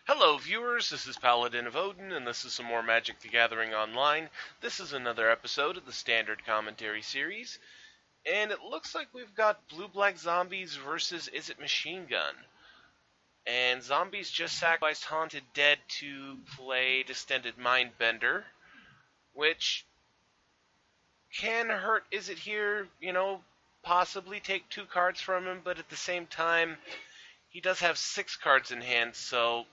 Hello viewers, this is Paladin of Odin, and this is some more Magic the Gathering Online. This is another episode of the Standard Commentary Series, and it looks like we've got Blue-Black Zombies versus Izzet Machine Gun. And Zombies just sacrificed Haunted Dead to play Distended Mindbender, which can hurt Izzet here, possibly take 2 cards from him, but at the same time, he does have 6 cards in hand, so...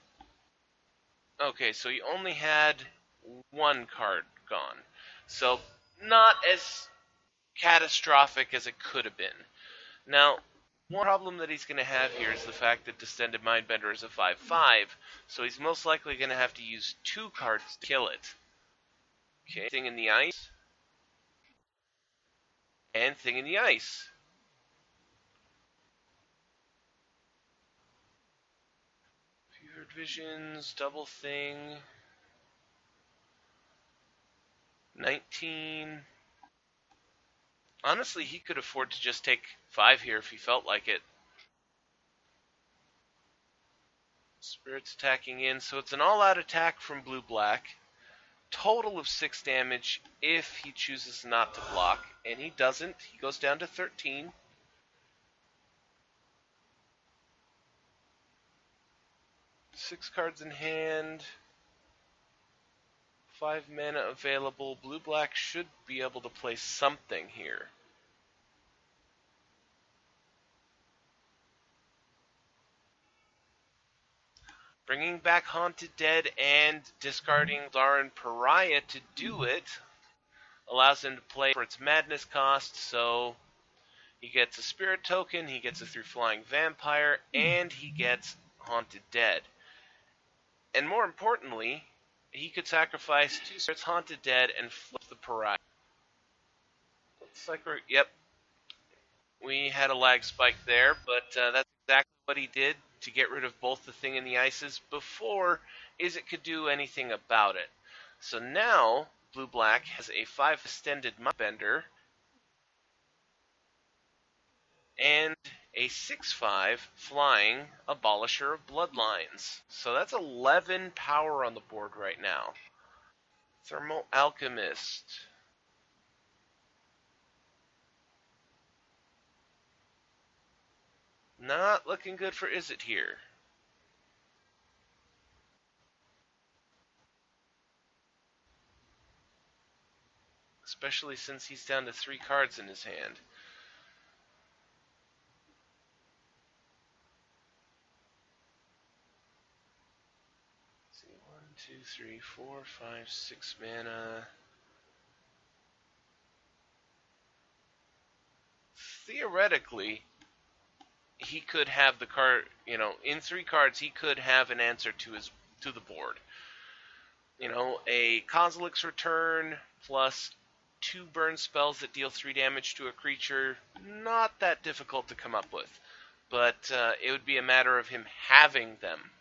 Okay, so he only had 1 card gone. So, not as catastrophic as it could have been. Now, one problem that he's going to have here is the fact that Distended Mindbender is a 5/5, so he's most likely going to have to use 2 cards to kill it. Okay, Thing in the Ice, and Thing in the Ice. Fevered Visions, Double Thing, 19... Honestly, he could afford to just take 5 here if he felt like it. Spirit's attacking in, so it's an all-out attack from Blue-Black. Total of 6 damage if he chooses not to block, and he doesn't. He goes down to 13. Six cards in hand. 5 mana available. Blue-Black should be able to play something here. Bringing back Haunted Dead and discarding Darren Pariah to do it allows him to play for its madness cost, so he gets a spirit token, he gets a 3 flying vampire, and he gets Haunted Dead. And more importantly, he could sacrifice 2 spirits, Haunted Dead, and flip the Pariah. Looks like we had a lag spike there, but that's exactly what he did to get rid of both the Thing and the Ices before Izzet could do anything about it. So now, Blue-Black has a 5 Distended Mindbender and a 6/5 flying Abolisher of Bloodlines. So that's 11 power on the board right now. Thermal Alchemist. Not looking good for Izzet here. Especially since he's down to 3 cards in his hand. Let's see, 1, 2, 3, 4, 5, 6 mana. Theoretically, he could have the card, in 3 cards, he could have an answer to the board. A Kozilek's Return plus 2 burn spells that deal 3 damage to a creature, not that difficult to come up with. But it would be a matter of him having them.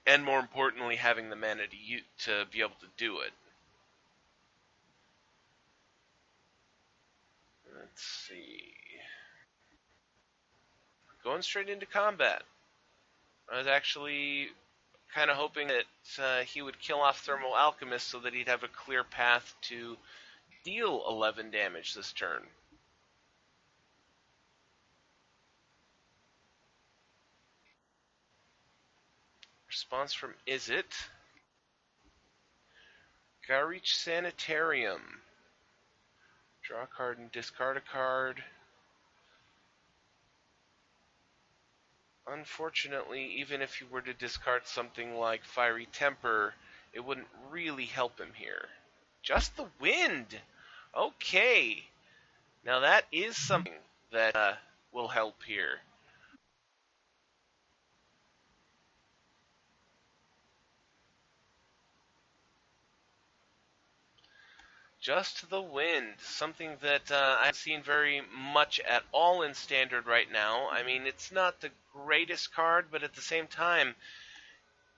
And more importantly, having the mana to be able to do it. Let's see. Going straight into combat. I was actually kind of hoping that he would kill off Thermal Alchemist so that he'd have a clear path to deal 11 damage this turn. Response from Izzet. Garreach Sanitarium. Draw a card and discard a card. Unfortunately, even if you were to discard something like Fiery Temper, it wouldn't really help him here. Just the Wind! Okay. Now that is something that will help here. Just the Wind, something that I haven't seen very much at all in Standard right now. I mean, it's not the greatest card, but at the same time,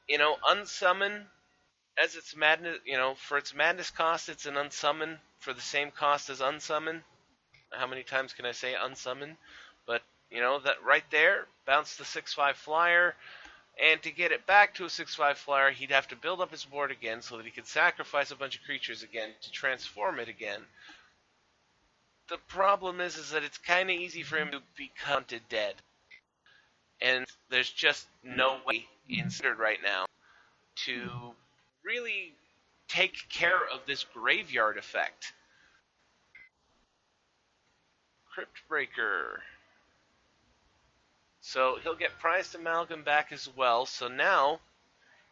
Unsummon, as its madness, for its madness cost, it's an Unsummon for the same cost as Unsummon. How many times can I say Unsummon? But You know, that right there, bounce the 6/5 flyer, and to get it back to a 6/5 flyer, he'd have to build up his board again so that he could sacrifice a bunch of creatures again to transform it again. The problem is that it's kind of easy for him to become dead. And there's just no way in Standard right now to really take care of this graveyard effect. Crypt Breaker. So he'll get Prized Amalgam back as well. So now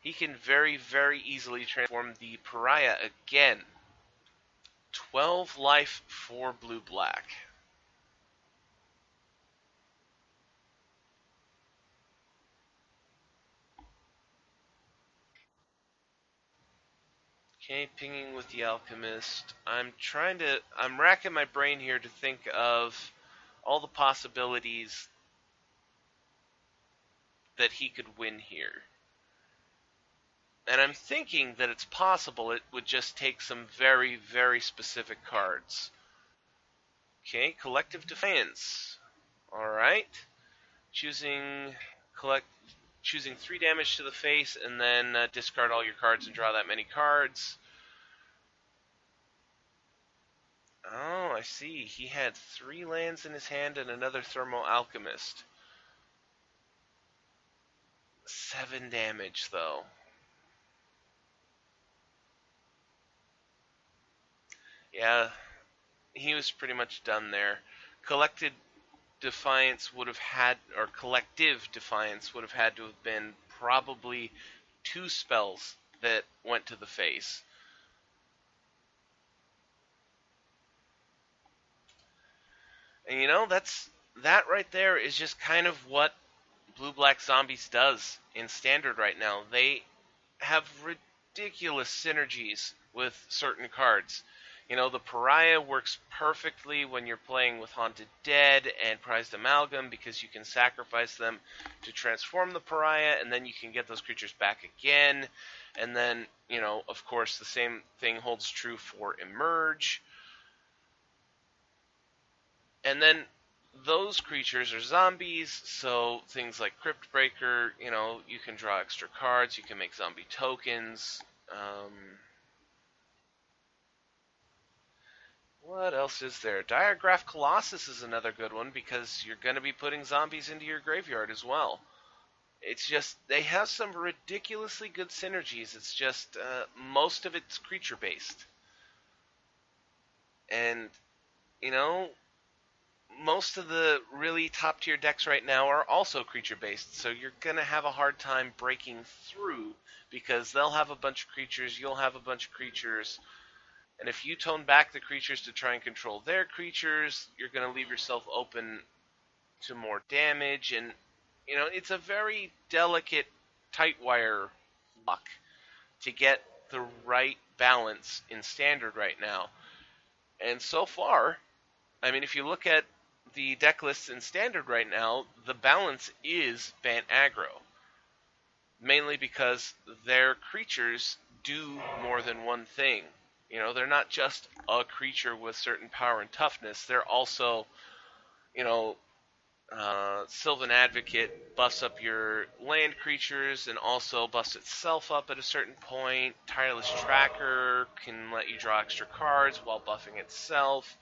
he can very, very easily transform the Pariah again. 12 life for blue-black. Okay, pinging with the Alchemist. I'm racking my brain here to think of all the possibilities that he could win here. And I'm thinking that it's possible it would just take some very, very specific cards. Okay, Collective Defiance. Alright. Choosing 3 damage to the face, and then discard all your cards and draw that many cards. Oh, I see. He had 3 lands in his hand and another Thermo Alchemist. 7 damage, though. Yeah, he was pretty much done there. Collective Defiance would have had to have been probably 2 spells that went to the face. And you know, that right there is just kind of what Blue-Black Zombies does in Standard right now. They have ridiculous synergies with certain cards. You know, the Pariah works perfectly when you're playing with Haunted Dead and Prized Amalgam because you can sacrifice them to transform the Pariah, and then you can get those creatures back again. And then, you know, of course, the same thing holds true for Emerge. And then those creatures are zombies, so things like Crypt Breaker, you know, you can draw extra cards, you can make zombie tokens. What else is there? Diregraph Colossus is another good one because you're going to be putting zombies into your graveyard as well. It's just, they have some ridiculously good synergies. It's just, most of it's creature based. And, you know, most of the really top tier decks right now are also creature based, so you're going to have a hard time breaking through because they'll have a bunch of creatures, you'll have a bunch of creatures, and if you tone back the creatures to try and control their creatures, you're going to leave yourself open to more damage, and you know, it's a very delicate tight wire lock to get the right balance in Standard right now. And so far, I mean, if you look at the deck lists in Standard right now, the balance is Bant aggro. Mainly because their creatures do more than one thing. You know, they're not just a creature with certain power and toughness. They're also, you know, Sylvan Advocate buffs up your land creatures and also buffs itself up at a certain point. Tireless Tracker can let you draw extra cards while buffing itself.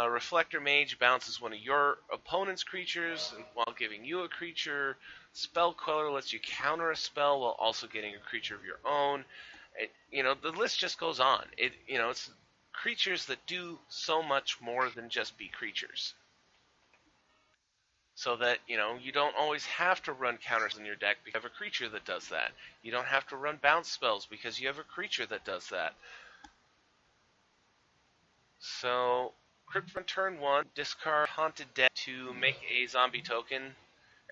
Reflector Mage bounces one of your opponent's creatures while giving you a creature. Spell Queller lets you counter a spell while also getting a creature of your own. You know, the list just goes on. It's creatures that do so much more than just be creatures. So that, you know, you don't always have to run counters in your deck because you have a creature that does that. You don't have to run bounce spells because you have a creature that does that. So, Crypt on turn 1, discard Haunted Dead to make a zombie token.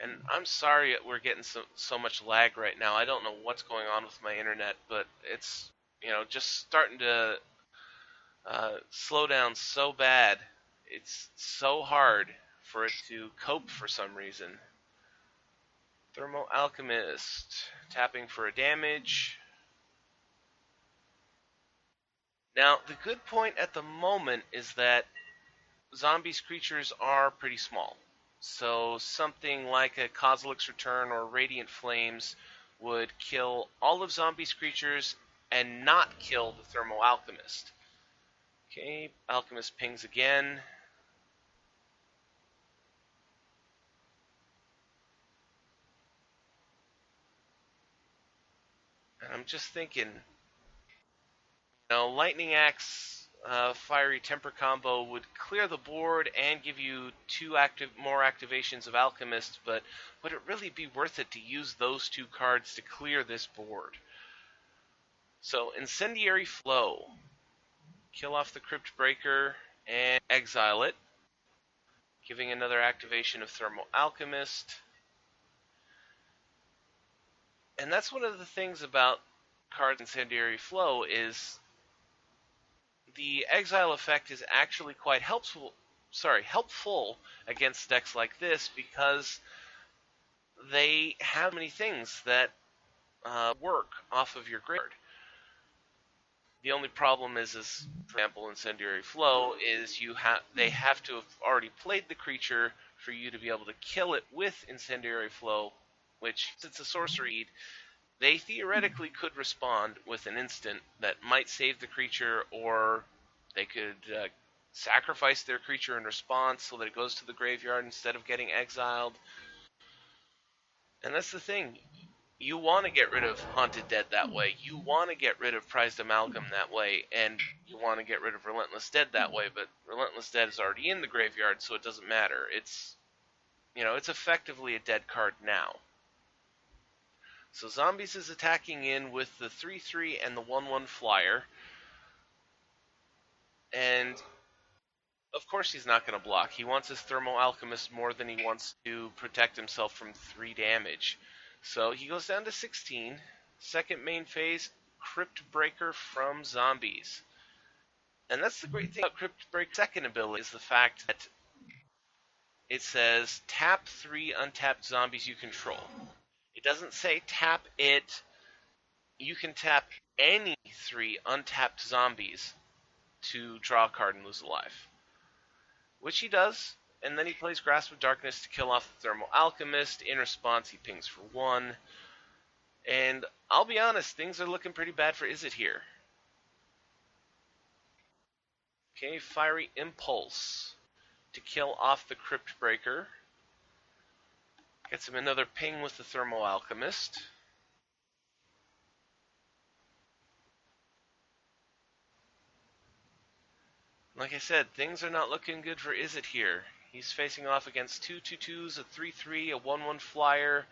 And I'm sorry we're getting so much lag right now. I don't know what's going on with my internet, but it's, you know, just starting to slow down so bad. It's so hard for it to cope for some reason. Thermo Alchemist, tapping for a damage. Now, the good point at the moment is that zombies creatures are pretty small. So something like a Kozilek's Return or Radiant Flames would kill all of Zombie's creatures and not kill the Thermal Alchemist. Okay, Alchemist pings again. And I'm just thinking, Lightning Axe, Fiery Temper combo would clear the board and give you more activations of Alchemist, but would it really be worth it to use those two cards to clear this board? So, Incendiary Flow. Kill off the Crypt Breaker and exile it, giving another activation of Thermal Alchemist. And that's one of the things about cards Incendiary Flow is the exile effect is actually quite helpful against decks like this because they have many things that work off of your graveyard. The only problem is, for example, Incendiary Flow is they have to have already played the creature for you to be able to kill it with Incendiary Flow, which, since it's a sorcery, they theoretically could respond with an instant that might save the creature, or they could sacrifice their creature in response so that it goes to the graveyard instead of getting exiled. And that's the thing. You want to get rid of Haunted Dead that way. You want to get rid of Prized Amalgam that way, and you want to get rid of Relentless Dead that way, but Relentless Dead is already in the graveyard, so it doesn't matter. It's effectively a dead card now. So Zombies is attacking in with the 3/3 and the 1/1 flyer. And of course he's not going to block. He wants his Thermal Alchemist more than he wants to protect himself from 3 damage. So he goes down to 16. Second main phase, Crypt Breaker from Zombies. And that's the great thing about Crypt Breaker's second ability, is the fact that it says tap 3 untapped zombies you control. It doesn't say tap it. You can tap any 3 untapped zombies to draw a card and lose a life. Which he does, and then he plays Grasp of Darkness to kill off the Thermal Alchemist. In response, he pings for 1. And I'll be honest, things are looking pretty bad for Izzet here. Okay, Fiery Impulse to kill off the Crypt Breaker. Gets him another ping with the Thermal Alchemist. Like I said, things are not looking good for Izzet here. He's facing off against 2 2/2s, a 3/3, a 1/1 flyer.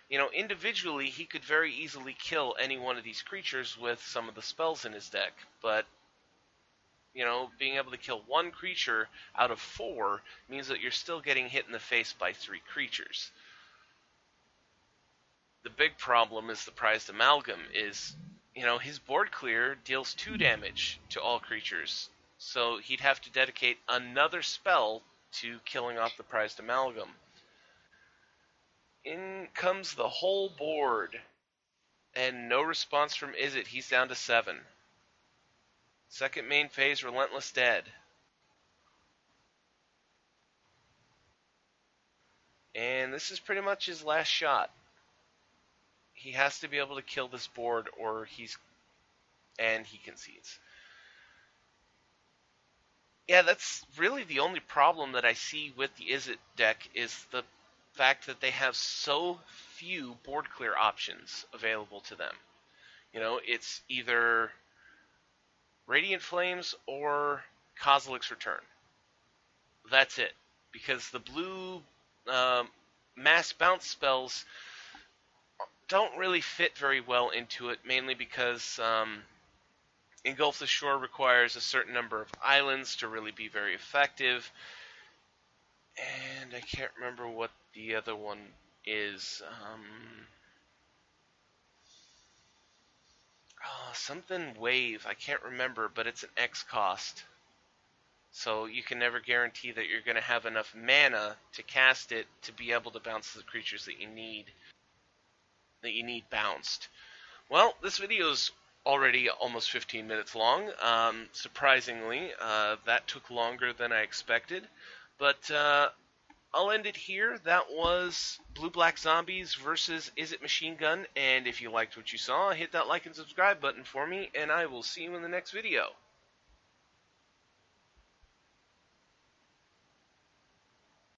Individually, he could very easily kill any one of these creatures with some of the spells in his deck, but, being able to kill 1 creature out of 4 means that you're still getting hit in the face by 3 creatures. The big problem is the Prized Amalgam is, his board clear deals 2 damage to all creatures, so he'd have to dedicate another spell to killing off the Prized Amalgam. In comes the whole board, and no response from Izzet. He's down to 7. Second main phase, Relentless Dead. And this is pretty much his last shot. He has to be able to kill this board, or he concedes. Yeah, that's really the only problem that I see with the Izzet deck, is the fact that they have so few board clear options available to them. It's either Radiant Flames or Kozilek's Return. That's it. Because the blue mass bounce spells don't really fit very well into it, mainly because Engulf the Shore requires a certain number of islands to really be very effective. And I can't remember what the other one is. Something Wave. I can't remember, but it's an X cost. So you can never guarantee that you're going to have enough mana to cast it to be able to bounce the creatures that you need bounced. Well, this video is already almost 15 minutes long. Surprisingly, that took longer than I expected. But I'll end it here. That was Blue Black Zombies versus Izzet Machine Gun, and if you liked what you saw, hit that like and subscribe button for me, and I will see you in the next video.